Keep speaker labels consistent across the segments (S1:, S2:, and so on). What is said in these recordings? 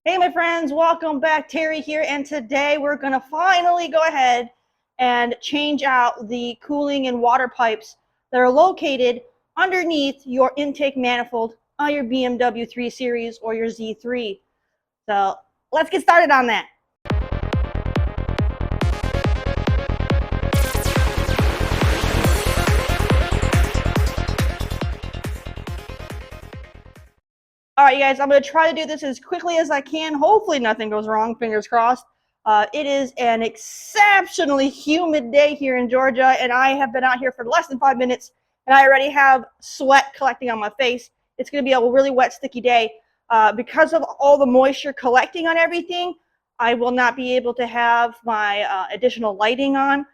S1: Hey my friends, welcome back. Terri here, and today we're going to finally go ahead and change out the cooling and water pipes that are located underneath your intake manifold on your BMW 3 Series or your Z3. So let's get started on that. All right, you guys, I'm going to try to do this as quickly as I can. Hopefully nothing goes wrong, fingers crossed. It is an exceptionally humid day here in Georgia, and I have been out here for less than 5 minutes, and I already have sweat collecting on my face. It's going to be a really wet, sticky day. Because of all the moisture collecting on everything, I will not be able to have my additional lighting on,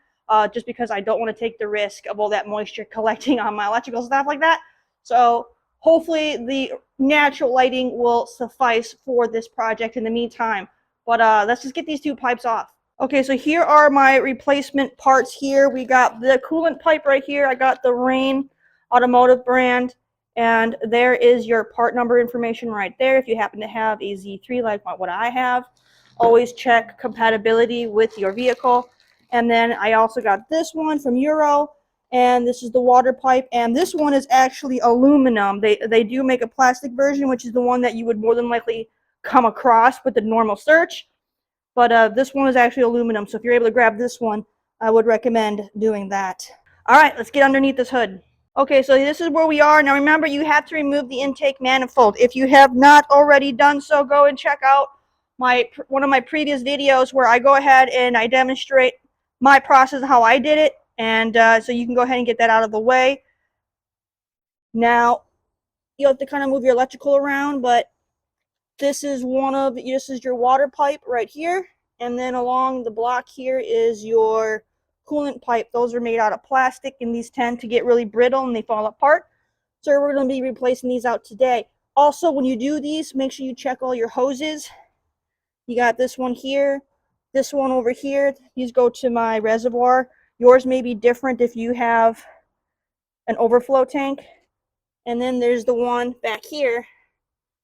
S1: just because I don't want to take the risk of all that moisture collecting on my electrical stuff like that. So hopefully the natural lighting will suffice for this project in the meantime. But let's just get these two pipes off. Okay, so here are my replacement parts here. We got the coolant pipe right here. I got the Rein automotive brand. And there is your part number information right there. If you happen to have a Z3 like what I have, always check compatibility with your vehicle. And then I also got this one from Euro. And this is the water pipe, and this one is actually aluminum. They do make a plastic version, which is the one that you would more than likely come across with the normal search. But this one is actually aluminum, so if you're able to grab this one, I would recommend doing that. All right, let's get underneath this hood. Okay, so this is where we are. Now remember, you have to remove the intake manifold. If you have not already done so, go and check out one of my previous videos where I go ahead and I demonstrate my process, how I did it. And so you can go ahead and get that out of the way. Now, you have to kind of move your electrical around, but this is your water pipe right here. And then along the block here is your coolant pipe. Those are made out of plastic, and these tend to get really brittle and they fall apart. So we're going to be replacing these out today. Also, when you do these, make sure you check all your hoses. You got this one here, this one over here. These go to my reservoir. Yours may be different if you have an overflow tank. And then there's the one back here.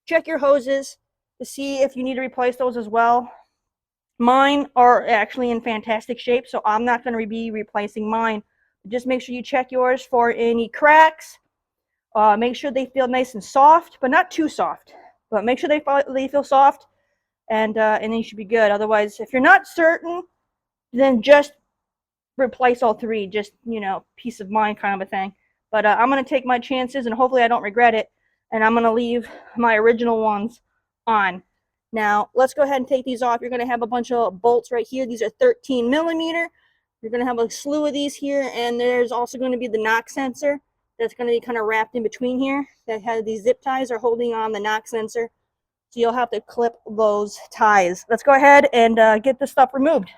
S1: Check your hoses to see if you need to replace those as well. Mine are actually in fantastic shape, so I'm not going to be replacing mine. Just make sure you check yours for any cracks. Make sure they feel nice and soft, but not too soft. But make sure they feel soft, and then you should be good. Otherwise, if you're not certain, then just replace all three, just, peace of mind kind of a thing. But I'm going to take my chances, and hopefully I don't regret it, and I'm going to leave my original ones on. Now, let's go ahead and take these off. You're going to have a bunch of bolts right here. These are 13 millimeter. You're going to have a slew of these here, and there's also going to be the knock sensor that's going to be kind of wrapped in between here. That has these zip ties are holding on the knock sensor, so you'll have to clip those ties. Let's go ahead and get this stuff removed.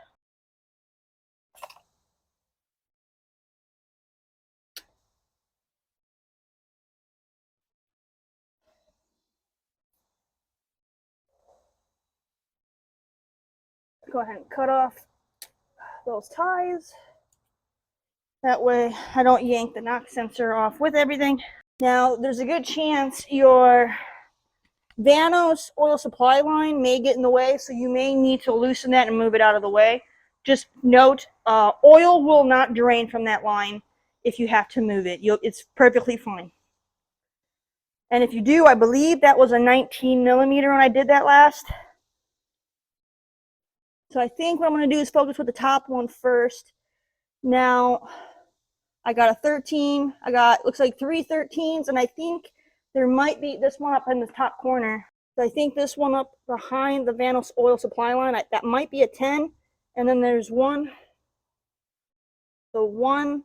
S1: Go ahead and cut off those ties. That way I don't yank the knock sensor off with everything. Now, there's a good chance your Vanos oil supply line may get in the way, so you may need to loosen that and move it out of the way. Just note, oil will not drain from that line if you have to move it. It's perfectly fine. And if you do, I believe that was a 19 millimeter when I did that last. So I think what I'm going to do is focus with the top one first. Now, I got a 13. Looks like 3 13s, and I think there might be this one up in the top corner. So I think this one up behind the Vanos oil supply line, that might be a 10. And then there's one. So 1,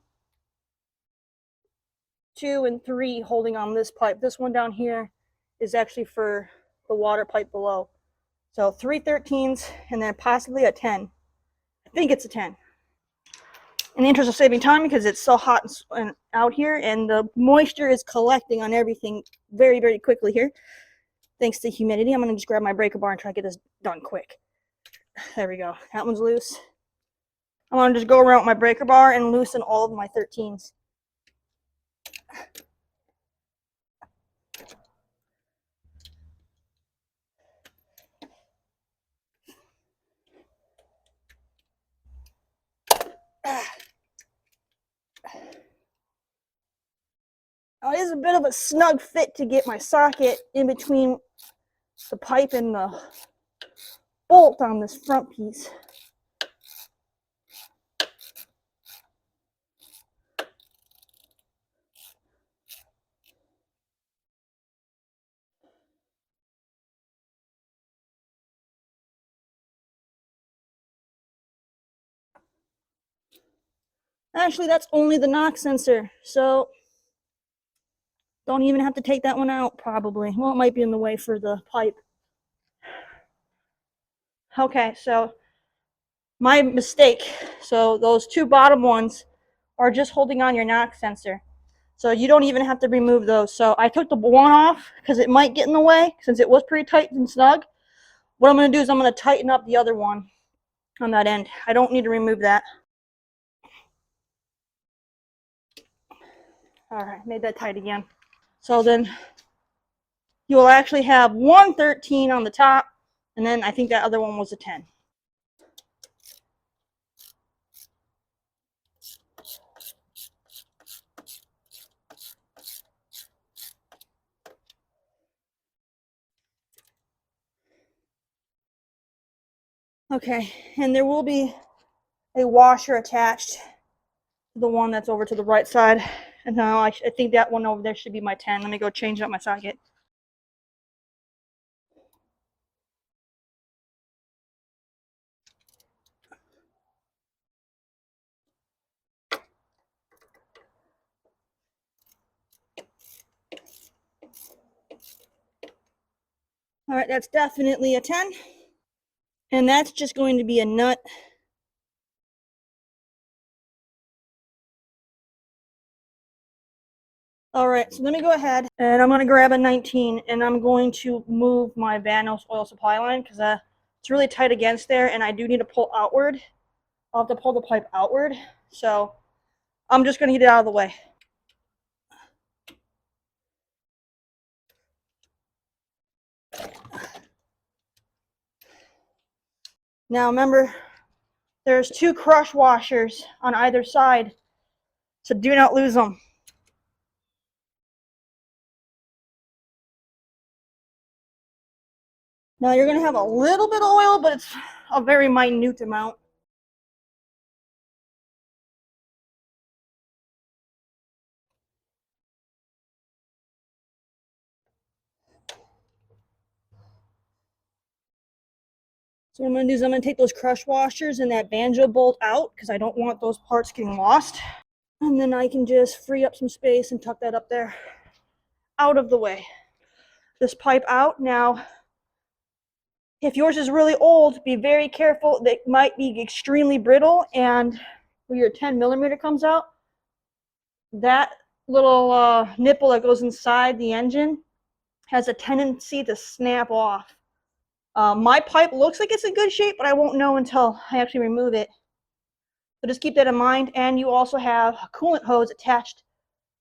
S1: 2, and 3 holding on this pipe. This one down here is actually for the water pipe below. So 3 13s and then possibly a 10. I think it's a 10. In the interest of saving time, because it's so hot and out here, and the moisture is collecting on everything very, very quickly here, thanks to humidity, I'm going to just grab my breaker bar and try to get this done quick. There we go. That one's loose. I'm going to just go around with my breaker bar and loosen all of my 13s. is a bit of a snug fit to get my socket in between the pipe and the bolt on this front piece. Actually, that's only the knock sensor, so don't even have to take that one out, probably. Well, it might be in the way for the pipe. Okay, so my mistake. So those two bottom ones are just holding on your knock sensor. So you don't even have to remove those. So I took the one off because it might get in the way since it was pretty tight and snug. What I'm going to do is I'm going to tighten up the other one on that end. I don't need to remove that. All right, made that tight again. So then you will actually have one 13 on the top, and then I think that other one was a 10. Okay, and there will be a washer attached to the one that's over to the right side. And now I think that one over there should be my 10. Let me go change out my socket. All right, that's definitely a 10. And that's just going to be a nut. All right, so let me go ahead and I'm going to grab a 19 and I'm going to move my Vanos oil supply line because it's really tight against there and I do need to pull outward. I'll have to pull the pipe outward. So I'm just going to get it out of the way. Now remember, there's two crush washers on either side, so do not lose them. Now you're going to have a little bit of oil, but it's a very minute amount. So what I'm going to do is I'm going to take those crush washers and that banjo bolt out because I don't want those parts getting lost. And then I can just free up some space and tuck that up there out of the way. This pipe out. Now, if yours is really old, be very careful. They might be extremely brittle, and where your 10mm comes out, that little nipple that goes inside the engine has a tendency to snap off. My pipe looks like it's in good shape, but I won't know until I actually remove it. So just keep that in mind. And you also have a coolant hose attached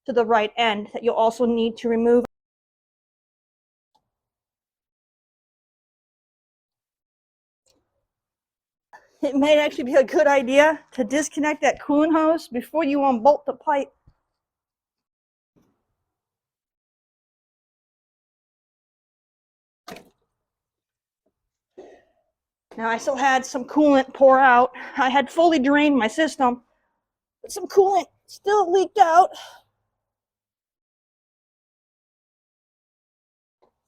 S1: to the right end that you'll also need to remove. It may actually be a good idea to disconnect that coolant hose before you unbolt the pipe. Now I still had some coolant pour out. I had fully drained my system, but some coolant still leaked out.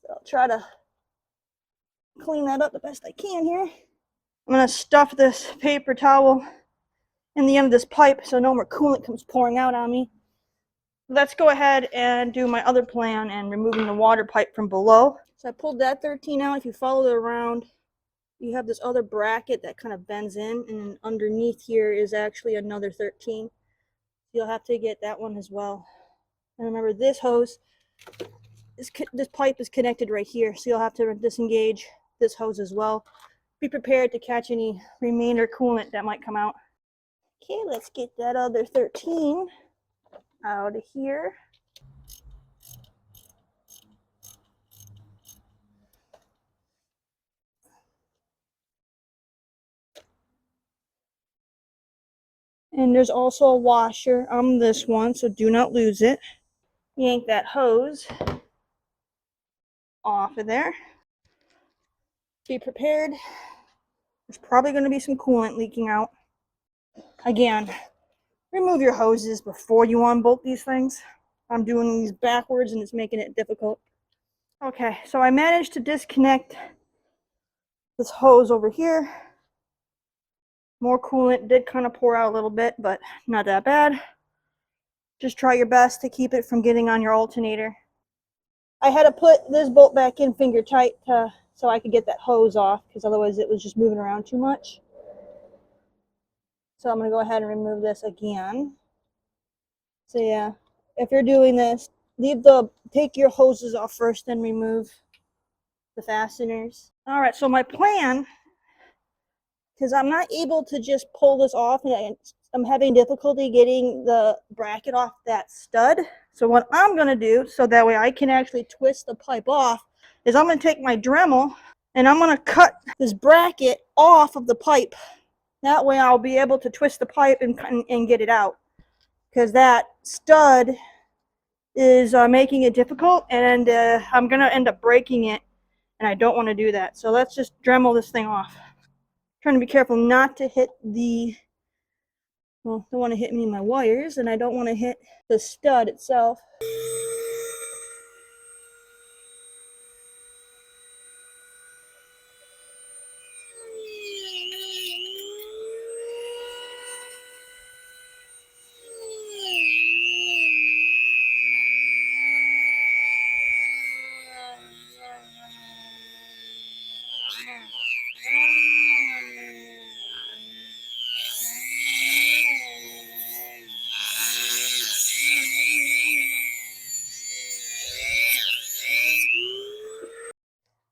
S1: So I'll try to clean that up the best I can here. I'm going to stuff this paper towel in the end of this pipe so no more coolant comes pouring out on me. Let's go ahead and do my other plan and removing the water pipe from below. So I pulled that 13 out. If you follow it around, you have this other bracket that kind of bends in, and underneath here is actually another 13. You'll have to get that one as well. And remember, this hose, this pipe is connected right here, so you'll have to disengage this hose as well. Be prepared to catch any remainder coolant that might come out. Okay, let's get that other 13 out of here. And there's also a washer on this one, so do not lose it. yank that hose off of there. Be prepared. There's probably going to be some coolant leaking out. Again, remove your hoses before you unbolt these things. I'm doing these backwards and it's making it difficult. Okay, so I managed to disconnect this hose over here. More coolant did kind of pour out a little bit, but not that bad. Just try your best to keep it from getting on your alternator. I had to put this bolt back in finger tight so I could get that hose off, because otherwise it was just moving around too much. So I'm going to go ahead and remove this again. So yeah, if you're doing this, take your hoses off first, then remove the fasteners. All right, so my plan, because I'm not able to just pull this off, and I'm having difficulty getting the bracket off that stud. So what I'm going to do, so that way I can actually twist the pipe off, is I'm going to take my Dremel and I'm going to cut this bracket off of the pipe. That way I'll be able to twist the pipe and get it out. Because that stud is making it difficult, and I'm going to end up breaking it, and I don't want to do that. So let's just Dremel this thing off. Trying to be careful not to hit don't want to hit any of my wires, and I don't want to hit the stud itself.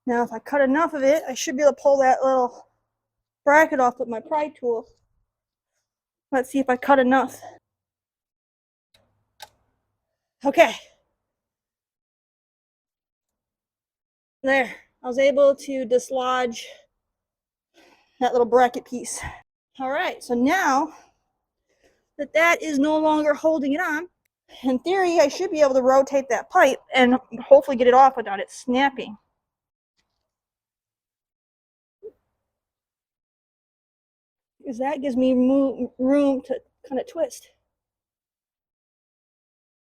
S1: Now if I cut enough of it, I should be able to pull that little bracket off with my pry tool. Let's see if I cut enough. Okay. There. I was able to dislodge that little bracket piece. All right, so now that is no longer holding it on, in theory, I should be able to rotate that pipe and hopefully get it off without it snapping. Because that gives me room to kind of twist.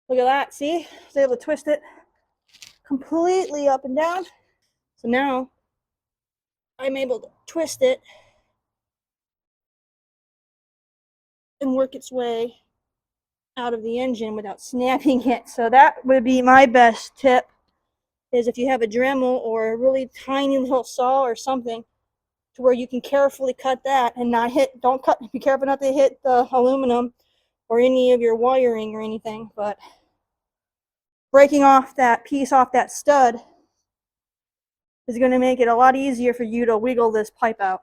S1: Look at that, see? I was able to twist it completely up and down. So now I'm able to twist it and work its way out of the engine without snapping it. So that would be my best tip, is if you have a Dremel or a really tiny little saw or something, to where you can carefully cut that and not hit, be careful not to hit the aluminum or any of your wiring or anything, but breaking off that piece off that stud is going to make it a lot easier for you to wiggle this pipe out.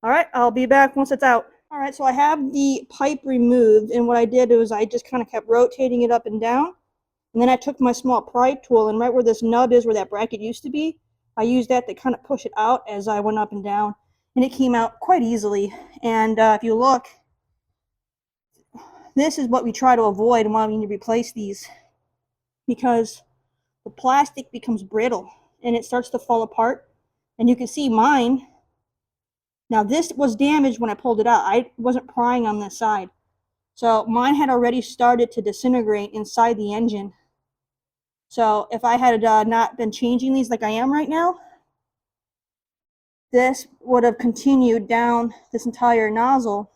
S1: All right, I'll be back once it's out. All right, so I have the pipe removed, and what I did was I just kind of kept rotating it up and down, and then I took my small pry tool, and right where this nub is, where that bracket used to be, I used that to kind of push it out as I went up and down, and it came out quite easily. And if you look, this is what we try to avoid when we need to replace these, because the plastic becomes brittle and it starts to fall apart. And you can see mine, now this was damaged when I pulled it out. I wasn't prying on this side, so mine had already started to disintegrate inside the engine. So if I had not been changing these like I am right now, this would have continued down this entire nozzle,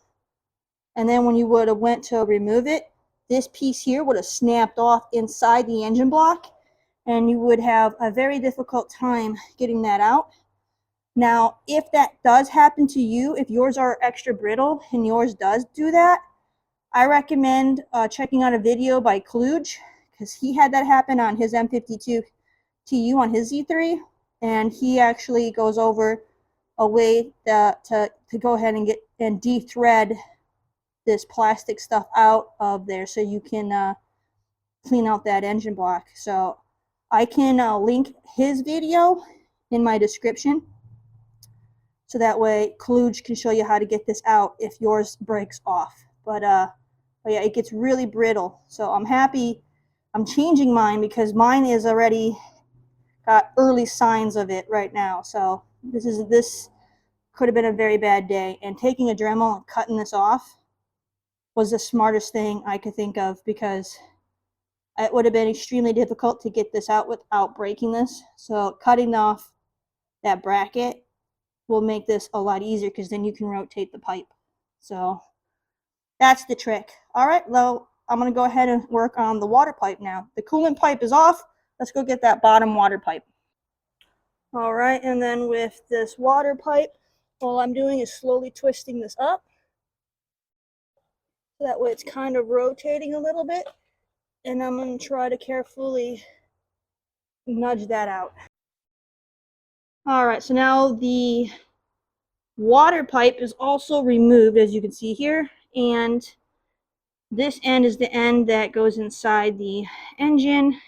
S1: and then when you would have went to remove it, this piece here would have snapped off inside the engine block, and you would have a very difficult time getting that out. Now, if that does happen to you, if yours are extra brittle and yours does do that, I recommend checking out a video by Kludge, because he had that happen on his M52 TU on his Z3, and he actually goes over a way to go ahead and get and de-thread this plastic stuff out of there, so you can clean out that engine block. So I can link his video in my description, so that way Kludge can show you how to get this out if yours breaks off. But yeah, it gets really brittle. So I'm happy I'm changing mine because mine is already got early signs of it right now. So this could have been a very bad day. And taking a Dremel and cutting this off was the smartest thing I could think of, because it would have been extremely difficult to get this out without breaking this. So cutting off that bracket will make this a lot easier, because then you can rotate the pipe. So that's the trick. All right, well, I'm going to go ahead and work on the water pipe now. The coolant pipe is off. Let's go get that bottom water pipe. All right, and then with this water pipe, all I'm doing is slowly twisting this up. So that way it's kind of rotating a little bit. And I'm going to try to carefully nudge that out. All right, so now the water pipe is also removed, as you can see here. And this end is the end that goes inside the engine.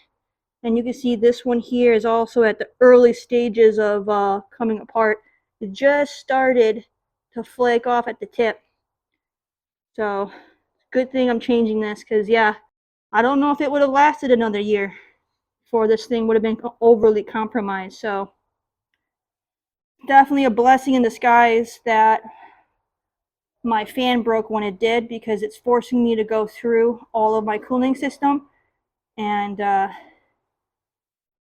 S1: And you can see this one here is also at the early stages of coming apart. It just started to flake off at the tip. So good thing I'm changing this, because yeah, I don't know if it would have lasted another year before this thing would have been overly compromised. So definitely a blessing in disguise that my fan broke when it did, because it's forcing me to go through all of my cooling system. And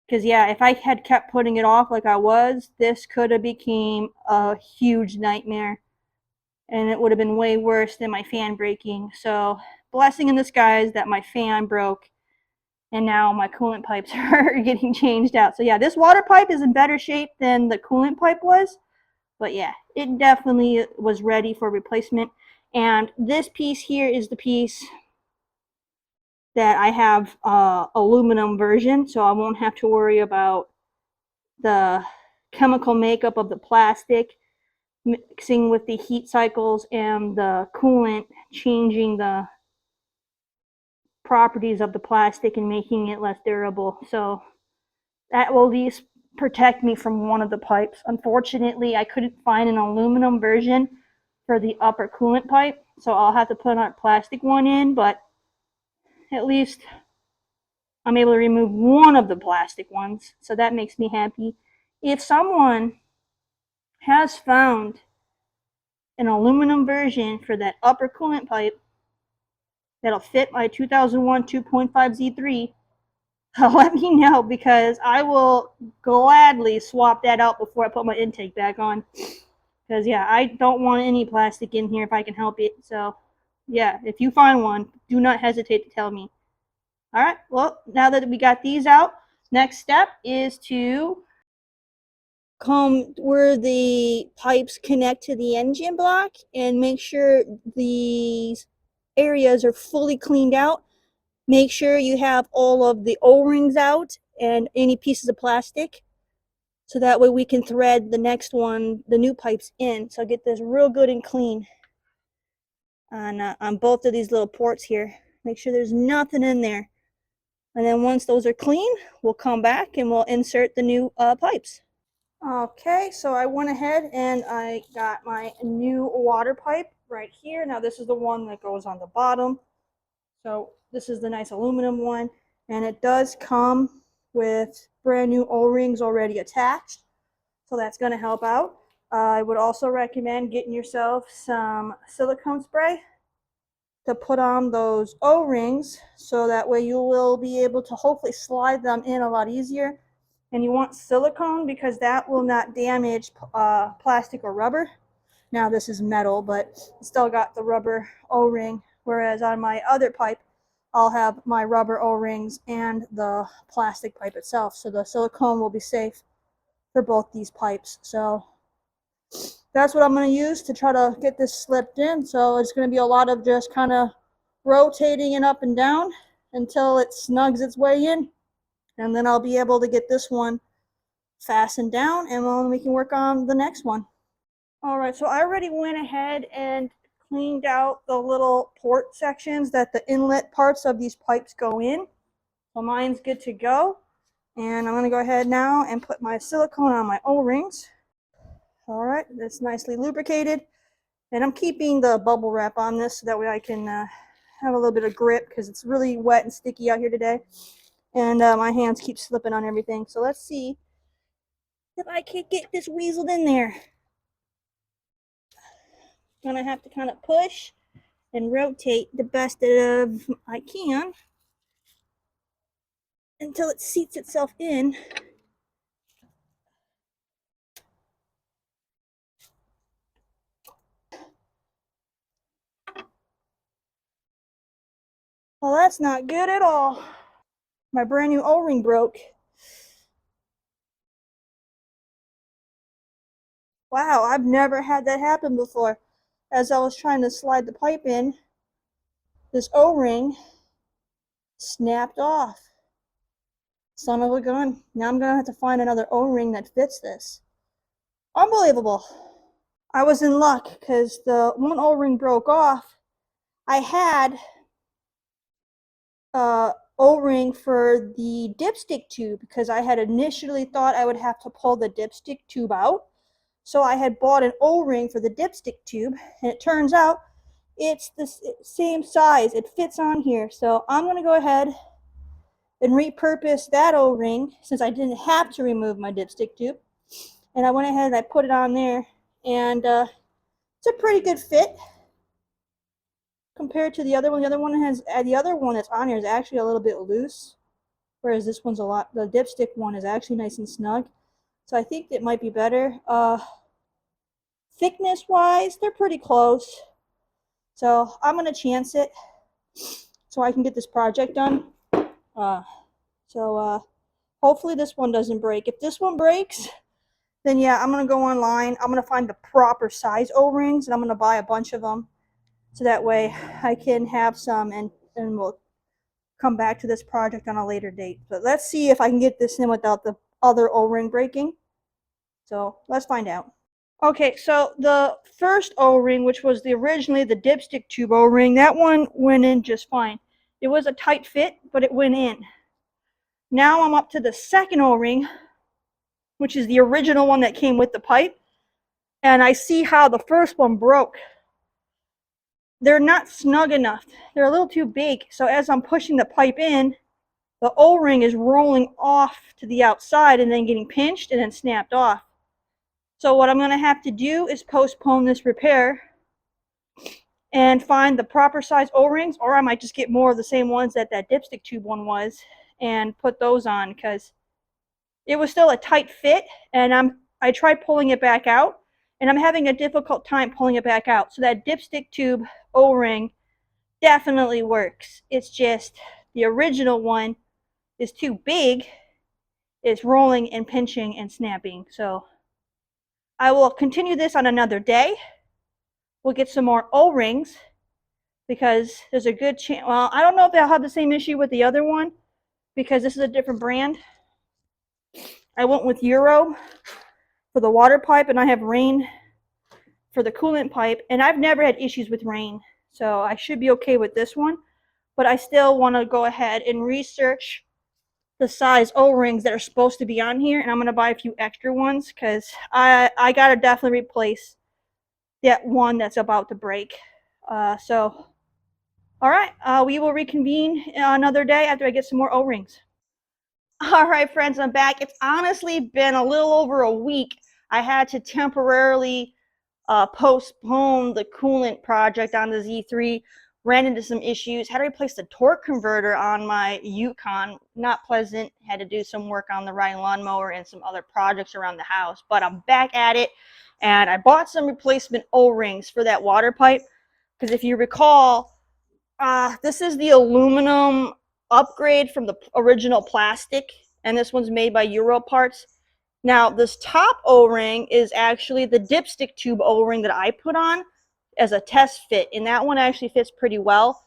S1: because yeah, if I had kept putting it off like I was, this could have became a huge nightmare, and it would have been way worse than my fan breaking. So blessing in disguise that my fan broke, and now my coolant pipes are getting changed out. So yeah, this water pipe is in better shape than the coolant pipe was, but yeah, it definitely was ready for replacement. And this piece here is the piece that I have aluminum version, so I won't have to worry about the chemical makeup of the plastic mixing with the heat cycles and the coolant changing the properties of the plastic and making it less durable. So that will at least protect me from one of the pipes. Unfortunately, I couldn't find an aluminum version for the upper coolant pipe, so I'll have to put a plastic one in, but at least I'm able to remove one of the plastic ones, so that makes me happy. If someone has found an aluminum version for that upper coolant pipe that'll fit my 2001 2.5 Z3, let me know, because I will gladly swap that out before I put my intake back on. Because yeah, I don't want any plastic in here if I can help it. So yeah, if you find one, do not hesitate to tell me. All right, well, now that we got these out, next step is to come where the pipes connect to the engine block and make sure these areas are fully cleaned out. Make sure you have all of the O-rings out and any pieces of plastic, so that way we can thread the next one, the new pipes in. So get this real good and clean on both of these little ports here. Make sure there's nothing in there. And then once those are clean, we'll come back and we'll insert the new pipes. Okay, so I went ahead and I got my new water pipe right here. Now this is the one that goes on the bottom. So this is the nice aluminum one, and it does come with brand new O-rings already attached, so that's going to help out. I would also recommend getting yourself some silicone spray to put on those O-rings, so that way you will be able to hopefully slide them in a lot easier. And you want silicone because that will not damage plastic or rubber. Now this is metal, but it's still got the rubber O-ring, whereas on my other pipe, I'll have my rubber O-rings and the plastic pipe itself. So the silicone will be safe for both these pipes. So that's what I'm going to use to try to get this slipped in. So it's going to be a lot of just kind of rotating it up and down until it snugs its way in. And then I'll be able to get this one fastened down, and then we can work on the next one. All right, so I already went ahead and cleaned out the little port sections that the inlet parts of these pipes go in. So mine's good to go. And I'm going to go ahead now and put my silicone on my O-rings. All right, that's nicely lubricated. And I'm keeping the bubble wrap on this so that way I can have a little bit of grip because it's really wet and sticky out here today. And my hands keep slipping on everything. So let's see if I can get this weaseled in there. I'm gonna have to kind of push and rotate the best of I can until it seats itself in. Well, that's not good at all. My brand new O-ring broke. Wow, I've never had that happen before. As I was trying to slide the pipe in, this O-ring snapped off. Son of a gun. Now I'm gonna have to find another O-ring that fits this. Unbelievable. I was in luck because the one O-ring broke off. I had O-ring for the dipstick tube because I had initially thought I would have to pull the dipstick tube out. So I had bought an O-ring for the dipstick tube, and it turns out it's the same size. It fits on here. So I'm going to go ahead and repurpose that O-ring since I didn't have to remove my dipstick tube. And I went ahead and I put it on there, and it's a pretty good fit compared to the other one. The other one that's on here is actually a little bit loose, whereas this one's the dipstick one is actually nice and snug. So I think it might be better. Thickness wise, they're pretty close. So I'm gonna chance it so I can get this project done. Hopefully this one doesn't break. If this one breaks, then yeah, I'm gonna go online. I'm gonna find the proper size O-rings, and I'm gonna buy a bunch of them. So that way I can have some, and we'll come back to this project on a later date. But let's see if I can get this in without the other O-ring breaking. So let's find out. Okay, so the first O-ring, which was originally the dipstick tube O-ring, that one went in just fine. It was a tight fit, but it went in. Now I'm up to the second O-ring, which is the original one that came with the pipe, and I see how the first one broke. They're not snug enough. They're a little too big, so as I'm pushing the pipe in, the O-ring is rolling off to the outside and then getting pinched and then snapped off. So what I'm going to have to do is postpone this repair and find the proper size O-rings, or I might just get more of the same ones that dipstick tube one was and put those on, because it was still a tight fit, and I tried pulling it back out, and I'm having a difficult time pulling it back out. So that dipstick tube O-ring definitely works. It's just the original one is too big. It's rolling and pinching and snapping. So I will continue this on another day. We'll get some more O-rings because there's a good chance. Well, I don't know if I'll have the same issue with the other one because this is a different brand. I went with Euro for the water pipe, and I have Rein for the coolant pipe, and I've never had issues with Rein, so I should be okay with this one. But I still want to go ahead and research the size O-rings that are supposed to be on here, and I'm going to buy a few extra ones because I got to definitely replace that one that's about to break. So all right, we will reconvene another day after I get some more O-rings. All right, friends, I'm back. It's honestly been a little over a week. I had to temporarily postpone the coolant project on the Z3. Ran into some issues. Had to replace the torque converter on my Yukon. Not pleasant. Had to do some work on the Rein lawnmower and some other projects around the house. But I'm back at it, and I bought some replacement O-rings for that water pipe. Because if you recall, this is the aluminum upgrade from the original plastic, and this one's made by Euro parts. Now, this top O-ring is actually the dipstick tube O-ring that I put on as a test fit, and that one actually fits pretty well.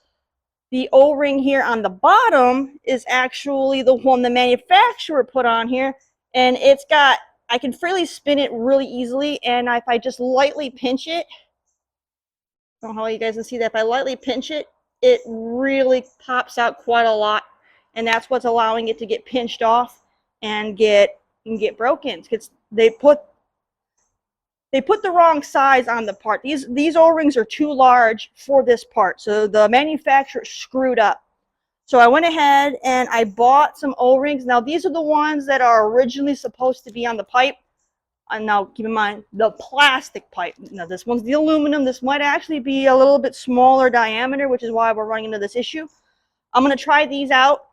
S1: The O-ring here on the bottom is actually the one the manufacturer put on here, and I can freely spin it really easily, and if I just lightly pinch it, I don't know how you guys can see that, if I lightly pinch it, it really pops out quite a lot, and that's what's allowing it to get pinched off and get broken. They put they put the wrong size on the part. These O-rings are too large for this part, so the manufacturer screwed up. So I went ahead and I bought some O-rings. Now these are the ones that are originally supposed to be on the pipe. And now keep in mind the plastic pipe. Now this one's the aluminum. This might actually be a little bit smaller diameter, which is why we're running into this issue. I'm gonna try these out.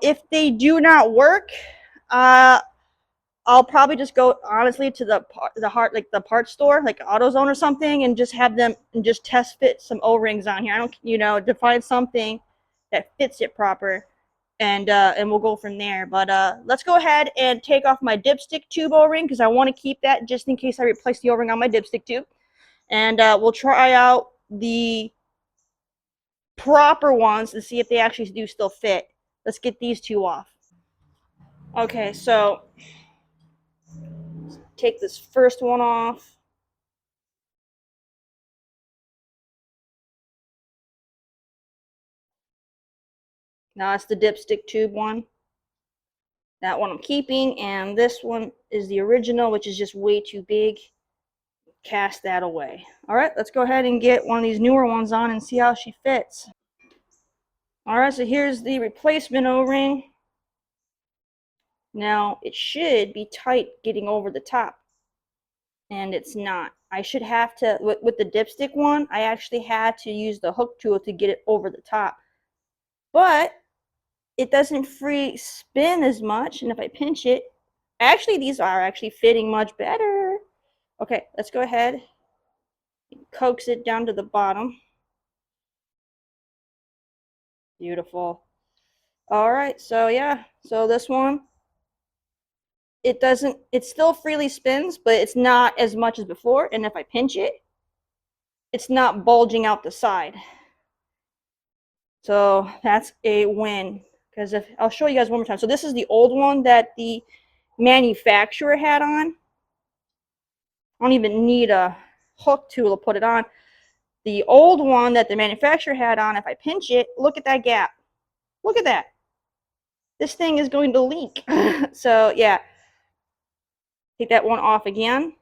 S1: If they do not work, I'll probably just go honestly to the part store, like AutoZone or something, and just have them and just test fit some O-rings on here. I don't, to find something that fits it proper, and we'll go from there. But let's go ahead and take off my dipstick tube O-ring because I want to keep that just in case I replace the O-ring on my dipstick tube, and we'll try out the proper ones to see if they actually do still fit. Let's get these two off. Okay, so take this first one off. Now it's the dipstick tube one. That one I'm keeping, and this one is the original, which is just way too big. Cast that away. All right, let's go ahead and get one of these newer ones on and see how she fits. All right, so here's the replacement O-ring. Now it should be tight getting over the top, and it's not. I should have to, with the dipstick one, I actually had to use the hook tool to get it over the top. But it doesn't free spin as much, and if I pinch it, actually these are actually fitting much better. Okay, let's go ahead and coax it down to the bottom. Beautiful. All right, so yeah, so this one, it still freely spins, but it's not as much as before, and if I pinch it, it's not bulging out the side. So that's a win, because if I'll show you guys one more time. So this is the old one that the manufacturer had on. I don't even need a hook tool to put it on. The old one that the manufacturer had on, if I pinch it, look at that gap. Look at that. This thing is going to leak. So yeah, take that one off again.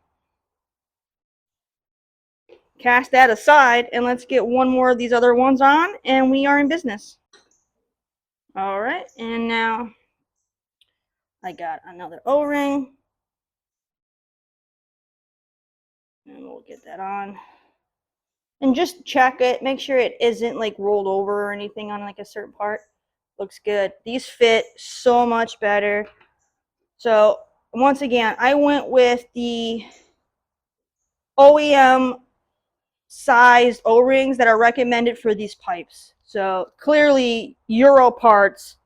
S1: Cast that aside, and let's get one more of these other ones on, and we are in business. All right, and now I got another O-ring. And we'll get that on. And just check it. Make sure it isn't like rolled over or anything on like a certain part. Looks good. These fit so much better. So once again, I went with the OEM sized O-rings that are recommended for these pipes. So clearly Euro parts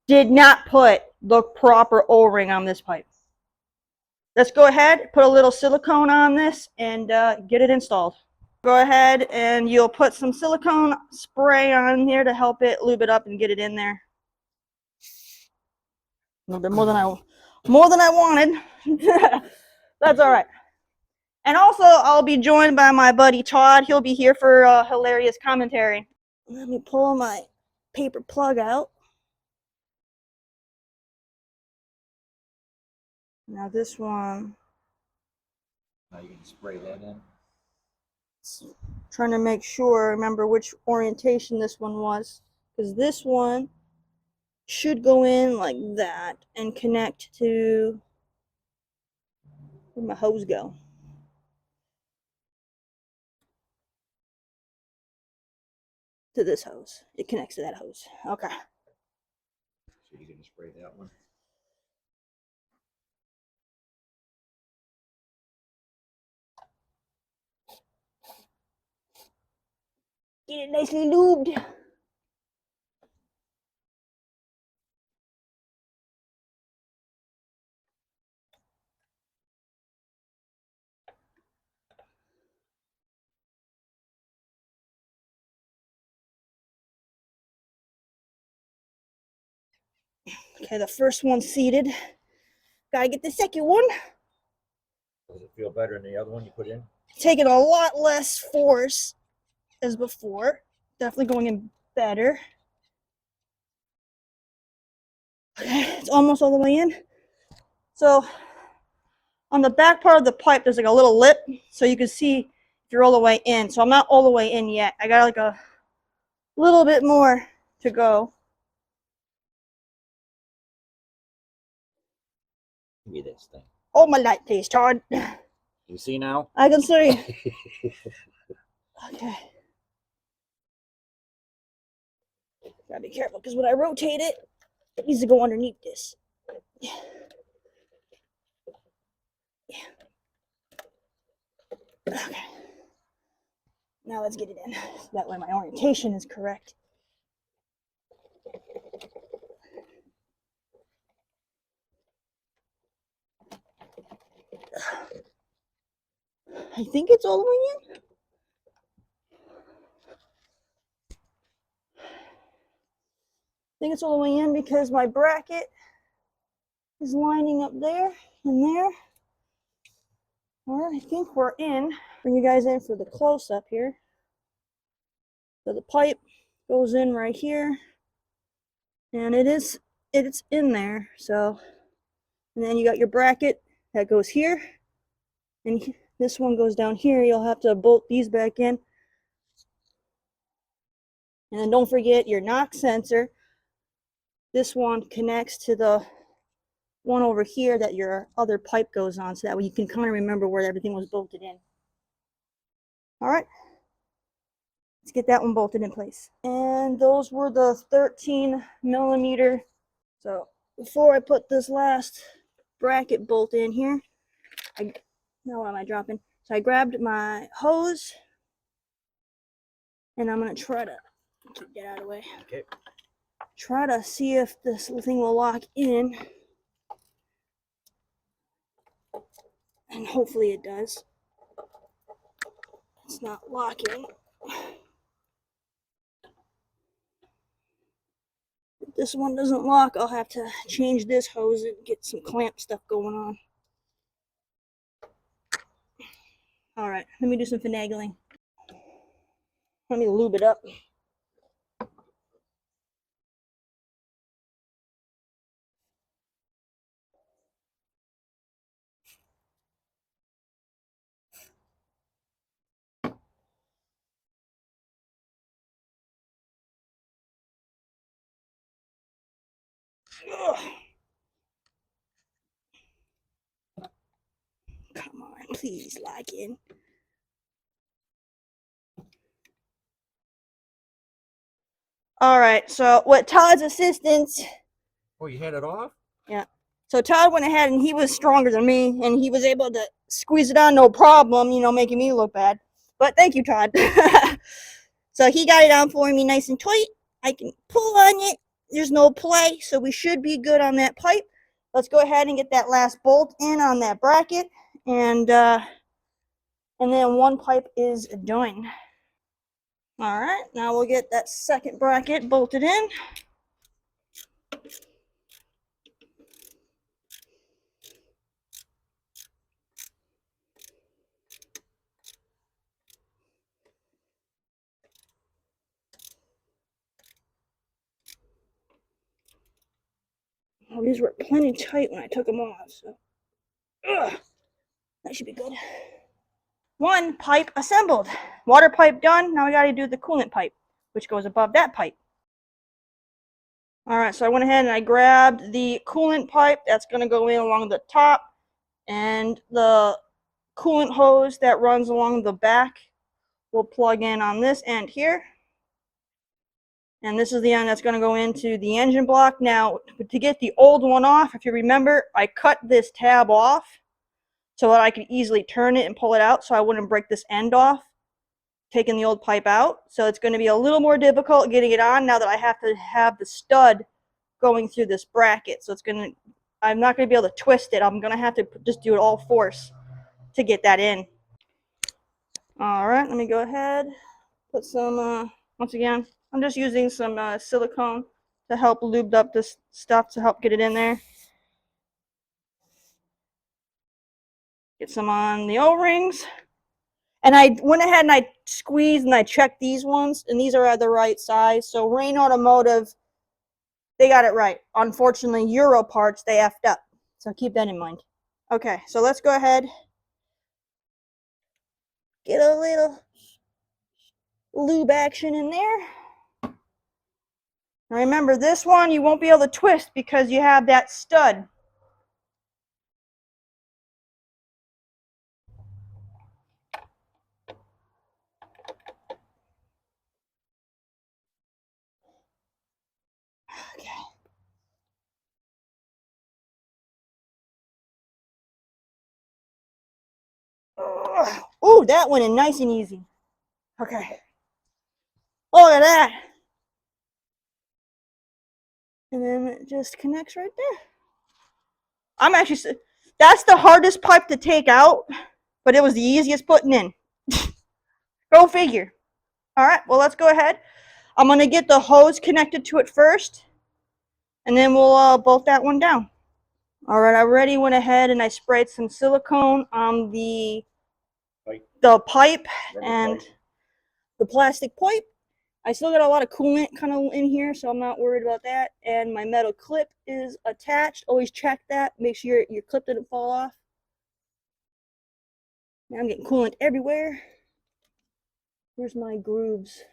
S1: did not put the proper O-ring on this pipe. Let's go ahead, put a little silicone on this, and get it installed. Go ahead and you'll put some silicone spray on here to help it lube it up and get it in there. A little bit more than I wanted. That's all right. And also, I'll be joined by my buddy Todd. He'll be here for hilarious commentary. Let me pull my paper plug out. Now this one.
S2: Now you can spray that in.
S1: Trying to make sure, remember which orientation this one was, because this one should go in like that and connect to, where'd my hose go? To this hose. It connects to that hose. Okay.
S2: So you're gonna spray that one.
S1: Get it nicely lubed. Okay, the first one's seated. Gotta get the second one.
S2: Does it feel better than the other one you put in?
S1: Taking a lot less force as before. Definitely going in better. Okay, it's almost all the way in. So on the back part of the pipe, there's like a little lip, so you can see if you're all the way in. So I'm not all the way in yet. I got like a little bit more to go.
S2: Give me this thing.
S1: Hold my light, please, Todd.
S2: You see now?
S1: I can see. Okay. Gotta be careful because when I rotate it, it needs to go underneath this. Yeah. Okay. Now let's get it in. So that way my orientation is correct. I think it's all the way in. I think it's all the way in because my bracket is lining up there and there. All right, I think we're in. Bring you guys in for the close-up here. So the pipe goes in right here, and it's in there. So, and then you got your bracket that goes here, and this one goes down here. You'll have to bolt these back in. And then don't forget your knock sensor. This one connects to the one over here that your other pipe goes on, so that way you can kind of remember where everything was bolted in. All right, let's get that one bolted in place. And those were the 13mm. So before I put this last bracket bolt in here, now what am I dropping? So I grabbed my hose, and I'm gonna try to get out of the way.
S2: Okay.
S1: Try to see if this thing will lock in. And hopefully it does. It's not locking. If this one doesn't lock, I'll have to change this hose and get some clamp stuff going on. Alright, let me do some finagling. Let me lube it up. Ugh. Come on, please lock in. Alright, so with Todd's assistance...
S2: Oh, you had it off?
S1: Yeah. So Todd went ahead and he was stronger than me, and he was able to squeeze it on no problem, you know, making me look bad. But thank you, Todd. So he got it on for me nice and tight. I can pull on it. There's no play, so we should be good on that pipe. Let's go ahead and get that last bolt in on that bracket, and then one pipe is done. All right, now we'll get that second bracket bolted in. Oh, these were plenty tight when I took them off, so that should be good. One pipe assembled. Water pipe done. Now we got to do the coolant pipe, which goes above that pipe. All right, so I went ahead and I grabbed the coolant pipe that's going to go in along the top, and the coolant hose that runs along the back will plug in on this end here. And this is the end that's going to go into the engine block. Now, to get the old one off, if you remember, I cut this tab off so that I could easily turn it and pull it out so I wouldn't break this end off, taking the old pipe out. So it's going to be a little more difficult getting it on now that I have to have the stud going through this bracket. So I'm not going to be able to twist it. I'm going to have to just do it all force to get that in. All right, let me go ahead, put some, once again, I'm just using some silicone to help lube up this stuff to help get it in there. Get some on the O-rings. And I went ahead and I squeezed and I checked these ones, and these are at the right size. So Rein Automotive, they got it right. Unfortunately, Euro parts, they effed up. So keep that in mind. Okay, so let's go ahead. Get a little lube action in there. Now remember, this one you won't be able to twist because you have that stud. Okay. Ooh, that went in nice and easy. Okay. Look at that. And then it just connects right there. I'm actually, that's the hardest pipe to take out, but it was the easiest putting in. Go figure. All right, well, let's go ahead. I'm going to get the hose connected to it first, and then we'll bolt that one down. All right, I already went ahead and I sprayed some silicone on the pipe and the plastic pipe. I still got a lot of coolant kind of in here, so I'm not worried about that. And my metal clip is attached. Always check that. Make sure your clip didn't fall off. Now I'm getting coolant everywhere. Where's my grooves?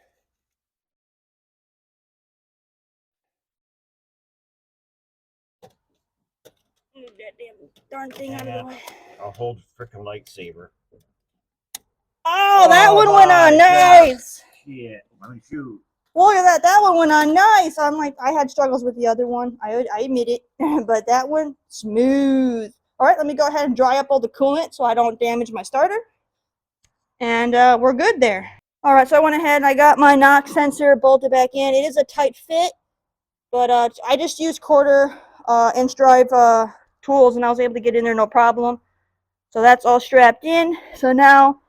S1: Move that damn darn thing out of the way.
S2: I'll hold frickin' lightsaber.
S1: Oh, that one went on nice.
S2: Shit, let me shoot.
S1: Look at that. That one went on nice. I'm like, I had struggles with the other one. I admit it. But that one, smooth. All right, let me go ahead and dry up all the coolant so I don't damage my starter. And we're good there. All right, so I went ahead and I got my knock sensor bolted back in. It is a tight fit, but I just used quarter inch drive tools and I was able to get in there no problem. So that's all strapped in. So now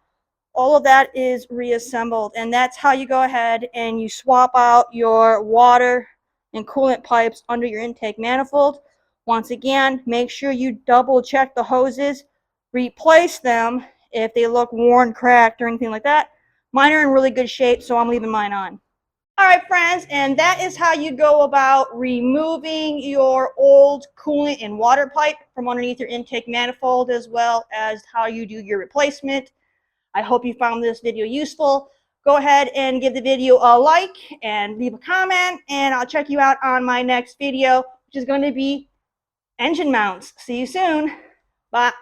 S1: all of that is reassembled, and that's how you go ahead and you swap out your water and coolant pipes under your intake manifold. Once again, make sure you double check the hoses, replace them if they look worn, cracked, or anything like that. Mine are in really good shape, so I'm leaving mine on. All right, friends, and that is how you go about removing your old coolant and water pipe from underneath your intake manifold, as well as how you do your replacement. I hope you found this video useful. Go ahead and give the video a like and leave a comment, and I'll check you out on my next video, which is going to be engine mounts. See you soon. Bye.